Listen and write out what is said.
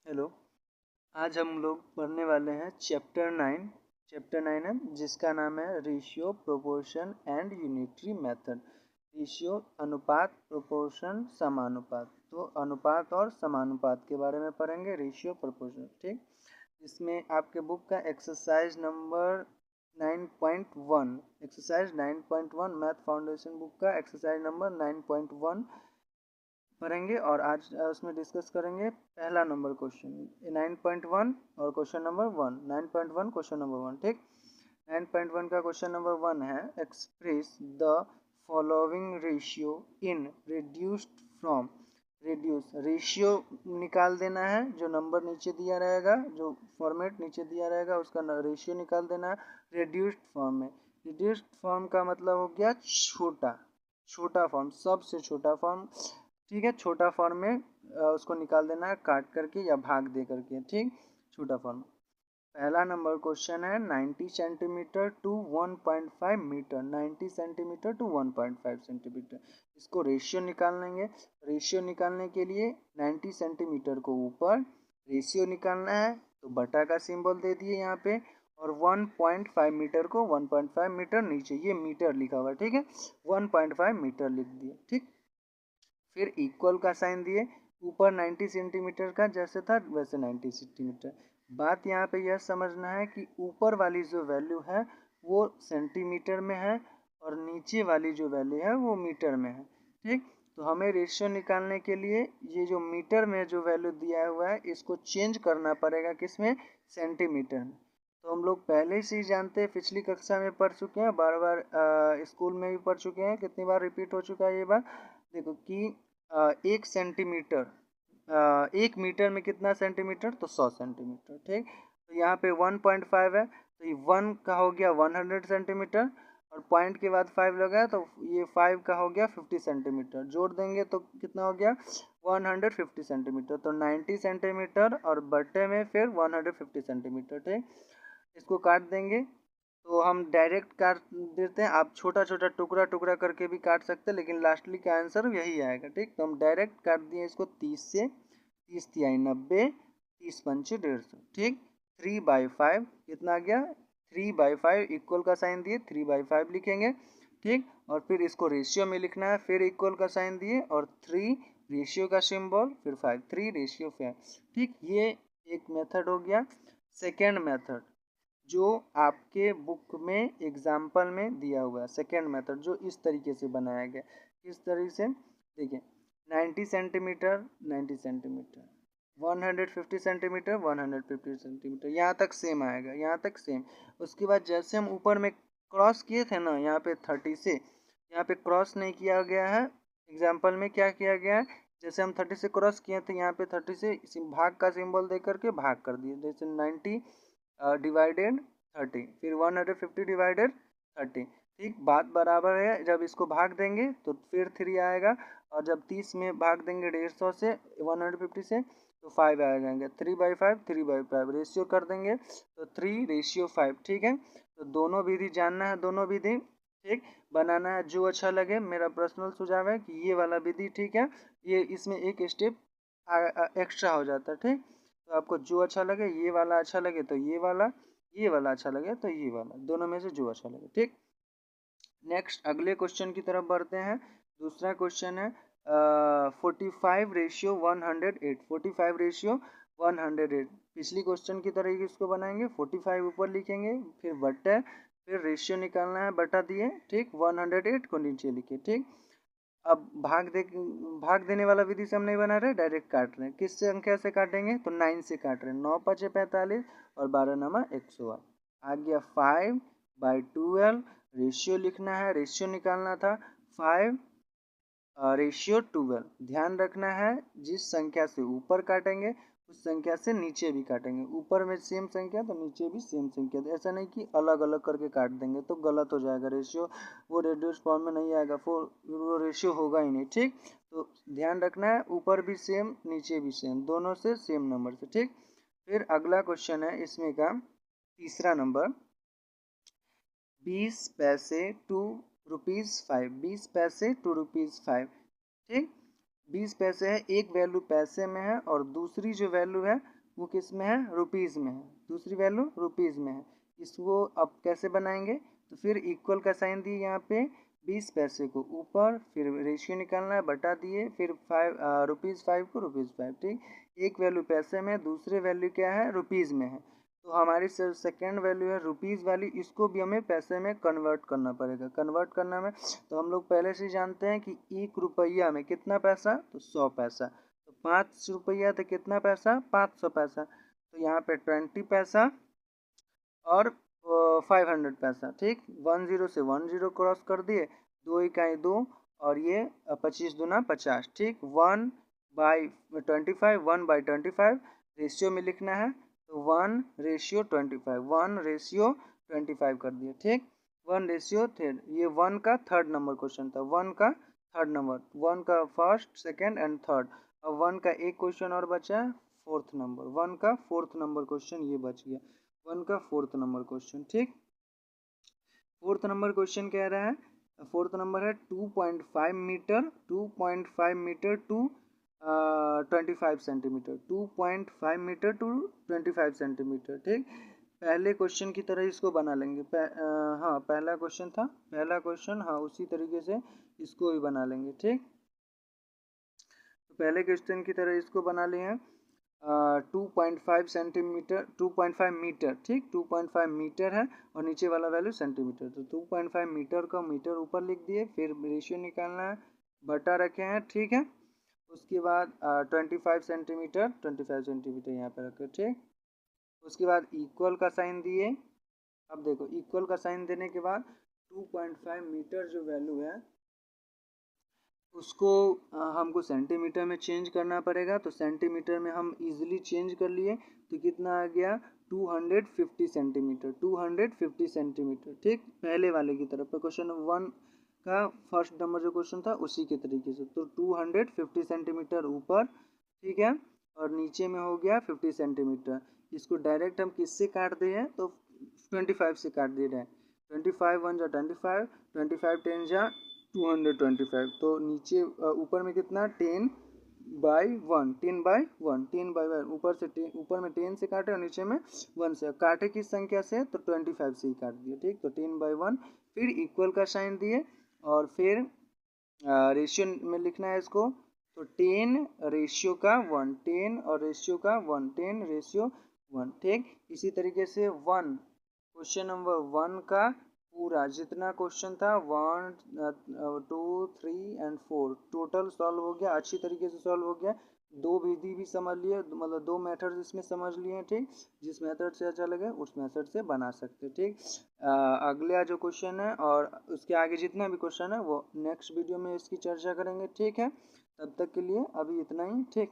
Hello. आज हम लोग पढ़ने वाले हैं चैप्टर 9 है जिसका नाम है ratio proportion and unitary method. Ratio अनुपात, प्रोपोर्शन समानुपात। तो अनुपात और समानुपात के बारे में पढ़ेंगे, रेशियो प्रोपोर्शन। ठीक, इसमें आपके बुक का exercise number 9.1, exercise 9.1 math foundation book का एक्सरसाइज नंबर 9.1 पढ़ेंगे और आज उसमें डिस्कस करेंगे पहला नंबर क्वेश्चन 9.1 और क्वेश्चन नंबर 1। 9.1 question number 1। ठीक, 9.1 का क्वेश्चन नंबर 1 है, express the following ratio in reduced from. Reduce ratio निकाल देना है, जो नंबर नीचे दिया रहेगा, जो फॉर्मेट नीचे दिया रहेगा उसका रेशियो निकाल देना है रिड्यूस्ड फॉर्म में। रिड्यूस्ड फॉर्म का मतलब हो गया छोटा, छोटा फॉर्म, सबसे छोटा फॉर्म। ठीक है, छोटा फॉर्म में उसको निकाल देना है काट करके या भाग दे करके। ठीक, छोटा फॉर्म। पहला नंबर क्वेश्चन है 90 centimetre to 1.5 metre. 90 centimetre to 1.5 centimetre, इसको रेशियो निकाल लेंगे। रेशियो निकालने के लिए 90 सेंटीमीटर को ऊपर, रेशियो निकालना है तो बटा का सिंबल दे दिए यहाँ पे, और 1.5 मीटर को 1.5 मीटर नीचे, ये मीटर लिखा हुआ है। ठीक है, 1.5 मीटर लिख दिए। ठीक, फिर इक्वल का साइन दिए, ऊपर 90 सेंटीमीटर का जैसे था वैसे 90 सेंटीमीटर। बात यहाँ पे यह समझना है कि ऊपर वाली जो वैल्यू है वो सेंटीमीटर में है और नीचे वाली जो वैल्यू है वो मीटर में है। ठीक, तो हमें रेशियो निकालने के लिए ये जो मीटर में जो वैल्यू दिया हुआ है इसको चेंज करना पड़ेगा, किसमें, सेंटीमीटर में। तो हम लोग पहले से ही जानते हैं, पिछली कक्षा में पढ़ चुके हैं, बार बार स्कूल में भी पढ़ चुके हैं, कितनी बार रिपीट हो चुका है ये बात। देखो कि 1 सेंटीमीटर, 1 मीटर में कितना सेंटीमीटर, तो 100 सेंटीमीटर। ठीक, तो यहाँ पे 1.5 है तो ये 1 का हो गया 100 सेंटीमीटर, और पॉइंट के बाद 5 लगा तो ये 5 का हो गया 50 सेंटीमीटर। जोड़ देंगे तो कितना हो गया 150 सेंटीमीटर। तो 90 सेंटीमीटर और बटे में फिर 150 सेंटीमीटर। ठीक, इसको काट देंगे तो हम डायरेक्ट काट देते हैं, आप छोटा छोटा टुकड़ा टुकड़ा करके भी काट सकते हैं, लेकिन लास्टली का आंसर यही आएगा। ठीक, तो हम डायरेक्ट काट दिए इसको 30 से, 30 तिहाई 90, 30 पंचे 150। ठीक, 3/5 कितना आ गया, 3/5 इक्वल का साइन दिए 3/5 लिखेंगे। ठीक, और फिर इसको रेशियो में लिखना है, फिर इक्वल का साइन दिए और 3 रेशियो का सिंबल, फिर 5, 3 रेशियो 5। ठीक, ये एक मेथड हो गया। सेकेंड मेथड जो आपके बुक में एग्जाम्पल में दिया हुआ है, सेकेंड मेथड जो इस तरीके से बनाया गया। किस तरीके से, देखिए 90 सेंटीमीटर 90 सेंटीमीटर, 150 सेंटीमीटर 150 सेंटीमीटर, यहाँ तक सेम आएगा, यहाँ तक सेम। उसके बाद जैसे हम ऊपर में क्रॉस किए थे ना, यहाँ पे 30 से, यहाँ पे क्रॉस नहीं किया गया है। एग्जाम्पल में क्या किया गया है, जैसे हम 30 से क्रॉस किए थे, यहाँ पे 30 से भाग का सिंबल दे करके भाग कर दिए, जैसे 90 डिवाइडेड 30, फिर 150 डिवाइडेड 30। ठीक, बात बराबर है। जब इसको भाग देंगे तो फिर 3 आएगा, और जब 30 में भाग देंगे 150 से 150 से तो 5 आ जाएंगे। 3/5 3/5 रेशियो कर देंगे तो 3 रेशियो 5। ठीक है, तो दोनों विधि जानना है, दोनों विधि ठीक बनाना है, जो अच्छा लगे। मेरा पर्सनल सुझाव है कि ये वाला विधि ठीक है, ये इसमें एक स्टेप एक्स्ट्रा हो जाता है। ठीक, तो आपको जो अच्छा लगे, ये वाला अच्छा लगे तो ये वाला, ये वाला अच्छा लगे तो ये वाला, दोनों में से जो अच्छा लगे। ठीक, नेक्स्ट अगले क्वेश्चन की तरफ बढ़ते हैं। दूसरा क्वेश्चन है 45 रेशियो 108। 45 रेशियो 108, पिछली क्वेश्चन की तरह ही इसको बनाएंगे। 45 ऊपर लिखेंगे, फिर बट्टा, फिर रेशियो निकालना है, बटा दिए। ठीक, 108 को नीचे लिखे। ठीक, अब भाग देने वाला विधि से हम नहीं बना रहे, डायरेक्ट काट रहे हैं। किस संख्या से काटेंगे, तो 9 से काट रहे हैं। 9 5 45 और 12 नमा 108 आ गया 5/12। रेशियो लिखना है, रेशियो निकालना था 5 रेशियो 12। ध्यान रखना है जिस संख्या से ऊपर काटेंगे उस संख्या से नीचे भी काटेंगे। ऊपर में सेम संख्या तो नीचे भी सेम संख्या, तो ऐसा नहीं कि अलग अलग करके काट देंगे तो गलत हो जाएगा रेशियो, वो रेड्यूस फॉर्म में नहीं आएगा, वो रेशियो होगा ही नहीं। ठीक, तो ध्यान रखना है ऊपर भी सेम नीचे भी सेम, दोनों से सेम नंबर से। ठीक, फिर अगला क्वेश्चन है इसमें का तीसरा नंबर, 20 पैसे टू ₹5, 20 पैसे टू ₹5। ठीक, 20 पैसे है, एक वैल्यू पैसे में है और दूसरी जो वैल्यू है वो किस में है, रुपीज़ में है। दूसरी वैल्यू रुपीज़ में है। इसको अब कैसे बनाएंगे, तो फिर इक्वल का साइन दिए यहाँ पे 20 पैसे को ऊपर, फिर रेशियो निकालना है, बटा दिए, फिर ₹5 को ₹5, ठीक। एक वैल्यू पैसे में, दूसरे वैल्यू क्या है, रुपीज़ में है। तो हमारी सेकेंड वैल्यू है रुपीज़ वाली, इसको भी हमें पैसे में कन्वर्ट करना पड़ेगा। कन्वर्ट करना में तो हम लोग पहले से ही जानते हैं कि 1 रुपया में कितना पैसा, तो 100 पैसा। तो 5 रुपया तो कितना पैसा, 500 पैसा। तो यहाँ पे 20 पैसा और 500 पैसा, ठीक। 10 से 10 क्रॉस कर दिए, 2 इकाई 2 और ये 25 दूना 50, ठीक। 1/25, 1/25 रेशियो में लिखना है, तो 1:25, 1:25 कर दिए, ठीक। 1:3, ये 1 का थर्ड नंबर क्वेश्चन था, 1 का थर्ड नंबर, 1 का फर्स्ट, सेकेंड एंड थर्ड। अब 1 का एक क्वेश्चन और बचा है, फोर्थ नंबर, 1 का फोर्थ नंबर क्वेश्चन ये बच गया, 1 का फोर्थ नंबर क्वेश्चन, ठीक। फोर्थ नंबर क्वेश्चन कह रहा है, फोर्थ नंबर है 2.5 metre, 2.5 metre to 25 centimetre, 2.5 metre to 25 centimetre, ठीक। पहले क्वेश्चन की तरह इसको बना लेंगे। हाँ, पहला क्वेश्चन था, पहला क्वेश्चन, हाँ उसी तरीके से इसको भी बना लेंगे, ठीक। तो पहले क्वेश्चन की तरह इसको बना लिए हैं। 2.5 सेंटीमीटर, 2.5 मीटर, ठीक। 2.5 मीटर है और नीचे वाला वैल्यू सेंटीमीटर, तो 2.5 मीटर का मीटर ऊपर लिख दिए, फिर रेशियो निकालना है, बटा रखे हैं, ठीक है। उसके बाद 25 सेंटीमीटर, 25 सेंटीमीटर यहाँ पे रखे, ठीक। उसके बाद इक्वल का साइन दिए। अब देखो इक्वल का साइन देने के बाद 2.5 मीटर जो वैल्यू है उसको हमको सेंटीमीटर में चेंज करना पड़ेगा। तो सेंटीमीटर में हम इजीली चेंज कर लिए, तो कितना आ गया, 250 सेंटीमीटर, 250 सेंटीमीटर, ठीक। पहले वाले की तरफ क्वेश्चन 1 का फर्स्ट नंबर जो क्वेश्चन था उसी के तरीके से, तो 250 सेंटीमीटर ऊपर, ठीक है, और नीचे में हो गया 50 सेंटीमीटर। इसको डायरेक्ट हम किससे काट दिए हैं, तो 25 से काट दे रहे हैं। 25 1 जा 25, 25 10 जा 225, तो नीचे ऊपर में कितना 10/1, 10/1, 10/1, ऊपर से 10, ऊपर में 10 से काटे और नीचे में 1 से। काटे किस संख्या से, तो 25 से ही काट दिए, ठीक। तो 10/1, फिर इक्वल का साइन दिए और फिर रेशियो में लिखना है इसको, तो 10 रेशियो का 1, 10 और रेशियो का 1, 10 रेशियो 1, ठीक। इसी तरीके से 1 क्वेश्चन नंबर 1 का पूरा जितना क्वेश्चन था 1 2 3 एंड 4 टोटल सॉल्व हो गया, अच्छी तरीके से सॉल्व हो गया। दो विधि भी समझ लिए, मतलब दो मेथड इसमें समझ लिए हैं, ठीक। जिस मेथड से अच्छा लगे उस मेथड से बना सकते हैं, ठीक। अगला जो क्वेश्चन है और उसके आगे जितना भी क्वेश्चन है वो नेक्स्ट वीडियो में इसकी चर्चा करेंगे, ठीक है। तब तक के लिए अभी इतना ही, ठीक।